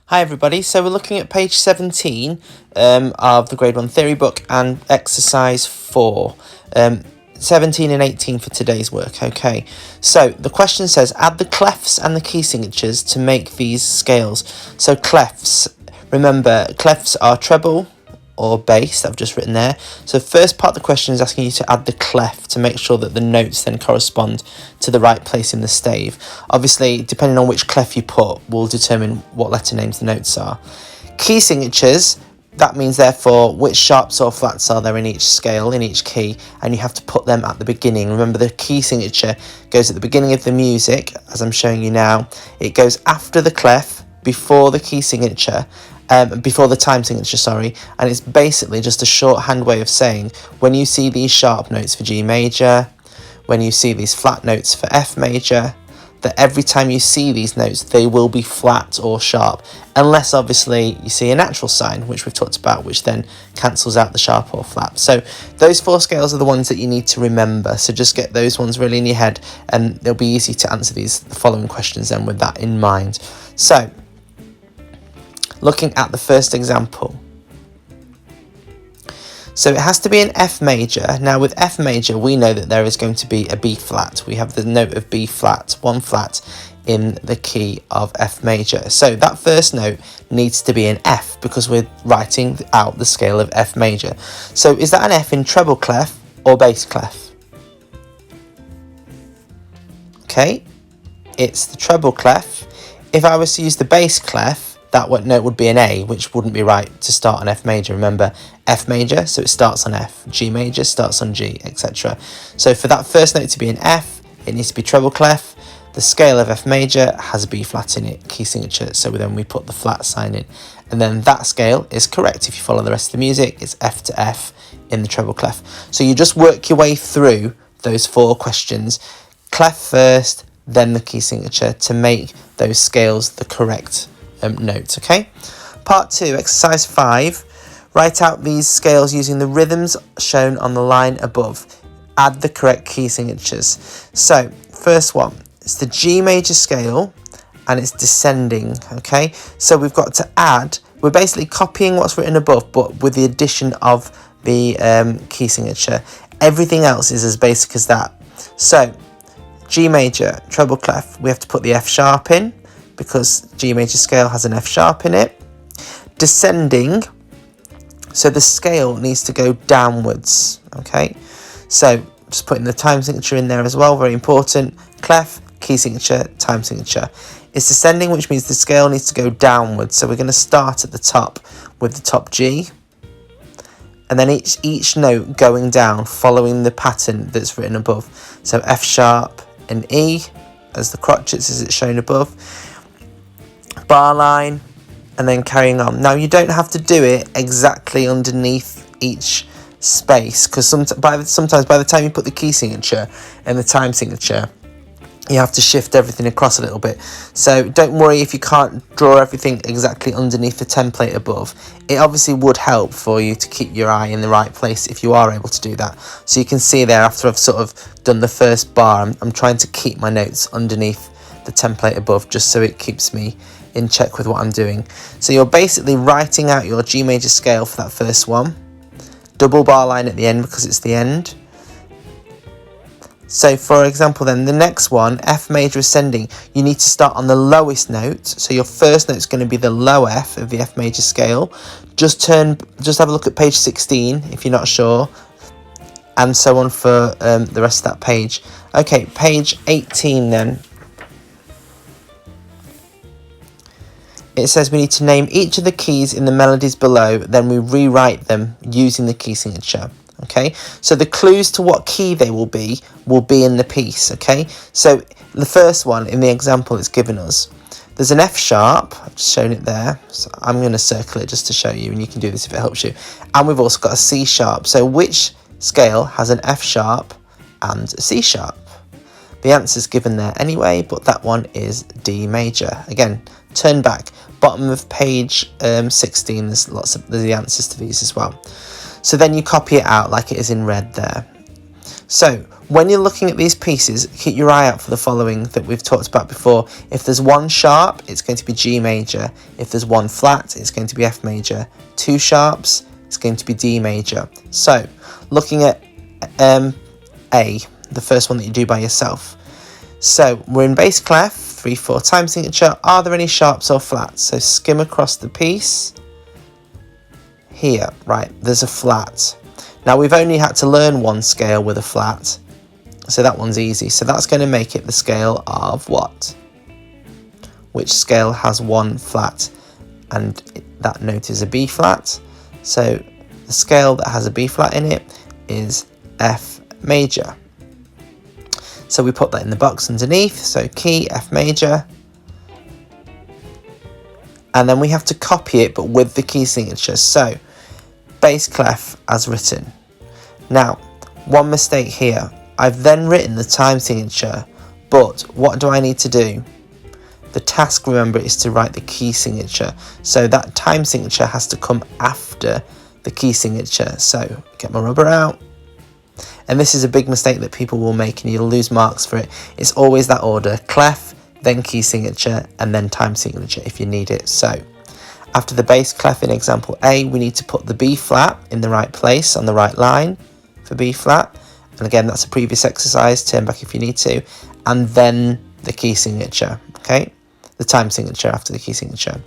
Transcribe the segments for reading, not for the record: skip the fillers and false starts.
Hi everybody, so we're looking at page 17 of the grade 1 theory book and exercise 4. 17 and 18 for today's work. Okay, so the question says add the clefs and the key signatures to make these scales. So clefs, remember clefs are treble or bass that I've just written there. So first part of the question is asking you to add the clef to make sure that the notes then correspond to the right place in the stave. Obviously, depending on which clef you put will determine what letter names the notes are. Key signatures, that means therefore which sharps or flats are there in each scale, in each key, and you have to put them at the beginning. Remember, the key signature goes at the beginning of the music, as I'm showing you now. It goes after the clef, before the key signature, before the time signature, sorry, and it's basically just a shorthand way of saying when you see these sharp notes for G major, when you see these flat notes for F major, that every time you see these notes they will be flat or sharp, unless obviously you see a natural sign, which we've talked about, which then cancels out the sharp or flat. So those four scales are the ones that you need to remember, so just get those ones really in your head and they'll be easy to answer the following questions then with that in mind. So looking at the first example. So it has to be an F major. Now with F major, we know that there is going to be a B flat. We have the note of B flat, one flat in the key of F major. So that first note needs to be an F because we're writing out the scale of F major. So is that an F in treble clef or bass clef? Okay, it's the treble clef. If I was to use the bass clef, that note would be an A, which wouldn't be right to start on F major. Remember, F major, so it starts on F. G major starts on G, etc. So for that first note to be an F, it needs to be treble clef. The scale of F major has a B flat in it, key signature, so then we put the flat sign in. And then that scale is correct. If you follow the rest of the music, it's F to F in the treble clef. So you just work your way through those four questions. Clef first, then the key signature to make those scales the correct notes. Okay, part 2, exercise 5. Write out these scales using the rhythms shown on the line above. Add the correct key signatures. So first one, it's the G major scale and it's descending. Okay, so we've got to add, we're basically copying what's written above but with the addition of the key signature. Everything else is as basic as that. So G major, treble clef, we have to put the F sharp in because G major scale has an F sharp in it. Descending, so the scale needs to go downwards. Okay, so just putting the time signature in there as well, very important. Clef, key signature, time signature. It's descending, which means the scale needs to go downwards. So we're going to start at the top with the top G, and then each note going down following the pattern that's written above. So F sharp and E as the crotchets as it's shown above. Bar line, and then carrying on. Now you don't have to do it exactly underneath each space because sometimes by the time you put the key signature and the time signature, you have to shift everything across a little bit. So don't worry if you can't draw everything exactly underneath the template above. It obviously would help for you to keep your eye in the right place if you are able to do that. So you can see there after I've sort of done the first bar, I'm trying to keep my notes underneath the template above just so it keeps me in check with what I'm doing. So you're basically writing out your G major scale for that first one. Double bar line at the end because it's the end. So for example then, the next one, F major ascending, you need to start on the lowest note. So your first note is going to be the low F of the F major scale. Just have a look at page 16 if you're not sure, and so on for the rest of that page. Okay, page 18 then. It says we need to name each of the keys in the melodies below, then we rewrite them using the key signature. Okay, so the clues to what key they will be in the piece. Okay, so the first one in the example it's given us, there's an F sharp, I've just shown it there, so I'm going to circle it just to show you, and you can do this if it helps you. And we've also got a C sharp. So which scale has an F sharp and a C sharp? The answer's given there anyway, but that one is D major. Again, turn back, bottom of page 16, there's the answers to these as well. So then you copy it out like it is in red there. So when you're looking at these pieces, keep your eye out for the following that we've talked about before. If there's one sharp, it's going to be G major. If there's one flat, it's going to be F major. Two sharps, it's going to be D major. So looking at A, the first one that you do by yourself. So we're in bass clef, 3/4 time signature. Are there any sharps or flats? So skim across the piece. Here, right, there's a flat. Now we've only had to learn one scale with a flat, so that one's easy. So that's going to make it the scale of what? Which scale has one flat? And that note is a B flat. So the scale that has a B flat in it is F major. So we put that in the box underneath. So key, F major. And then we have to copy it, but with the key signature. So bass clef as written. Now, one mistake here. I've then written the time signature, but what do I need to do? The task, remember, is to write the key signature. So that time signature has to come after the key signature. So get my rubber out. And this is a big mistake that people will make and you'll lose marks for it. It's always that order: clef, then key signature, and then time signature if you need it. So after the bass clef in example A, we need to put the B flat in the right place on the right line for B flat. And again, that's a previous exercise, turn back if you need to. And then the key signature, okay? The time signature after the key signature.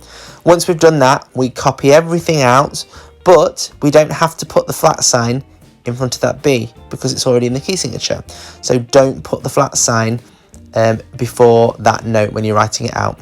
Once we've done that, we copy everything out, but we don't have to put the flat sign in front of that B because it's already in the key signature. So don't put the flat sign before that note when you're writing it out.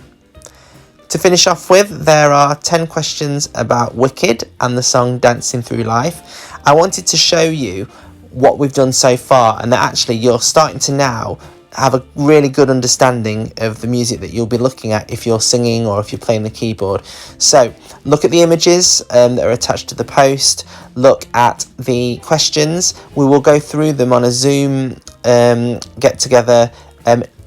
To finish off with, there are 10 questions about Wicked and the song Dancing Through Life. I wanted to show you what we've done so far, and that actually you're starting to now have a really good understanding of the music that you'll be looking at if you're singing or if you're playing the keyboard. So look at the images that are attached to the post, look at the questions. We will go through them on a Zoom get together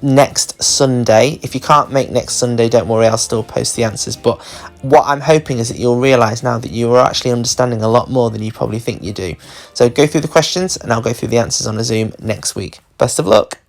next Sunday. If you can't make next Sunday, don't worry, I'll still post the answers. But what I'm hoping is that you'll realise now that you are actually understanding a lot more than you probably think you do. So go through the questions and I'll go through the answers on a Zoom next week. Best of luck.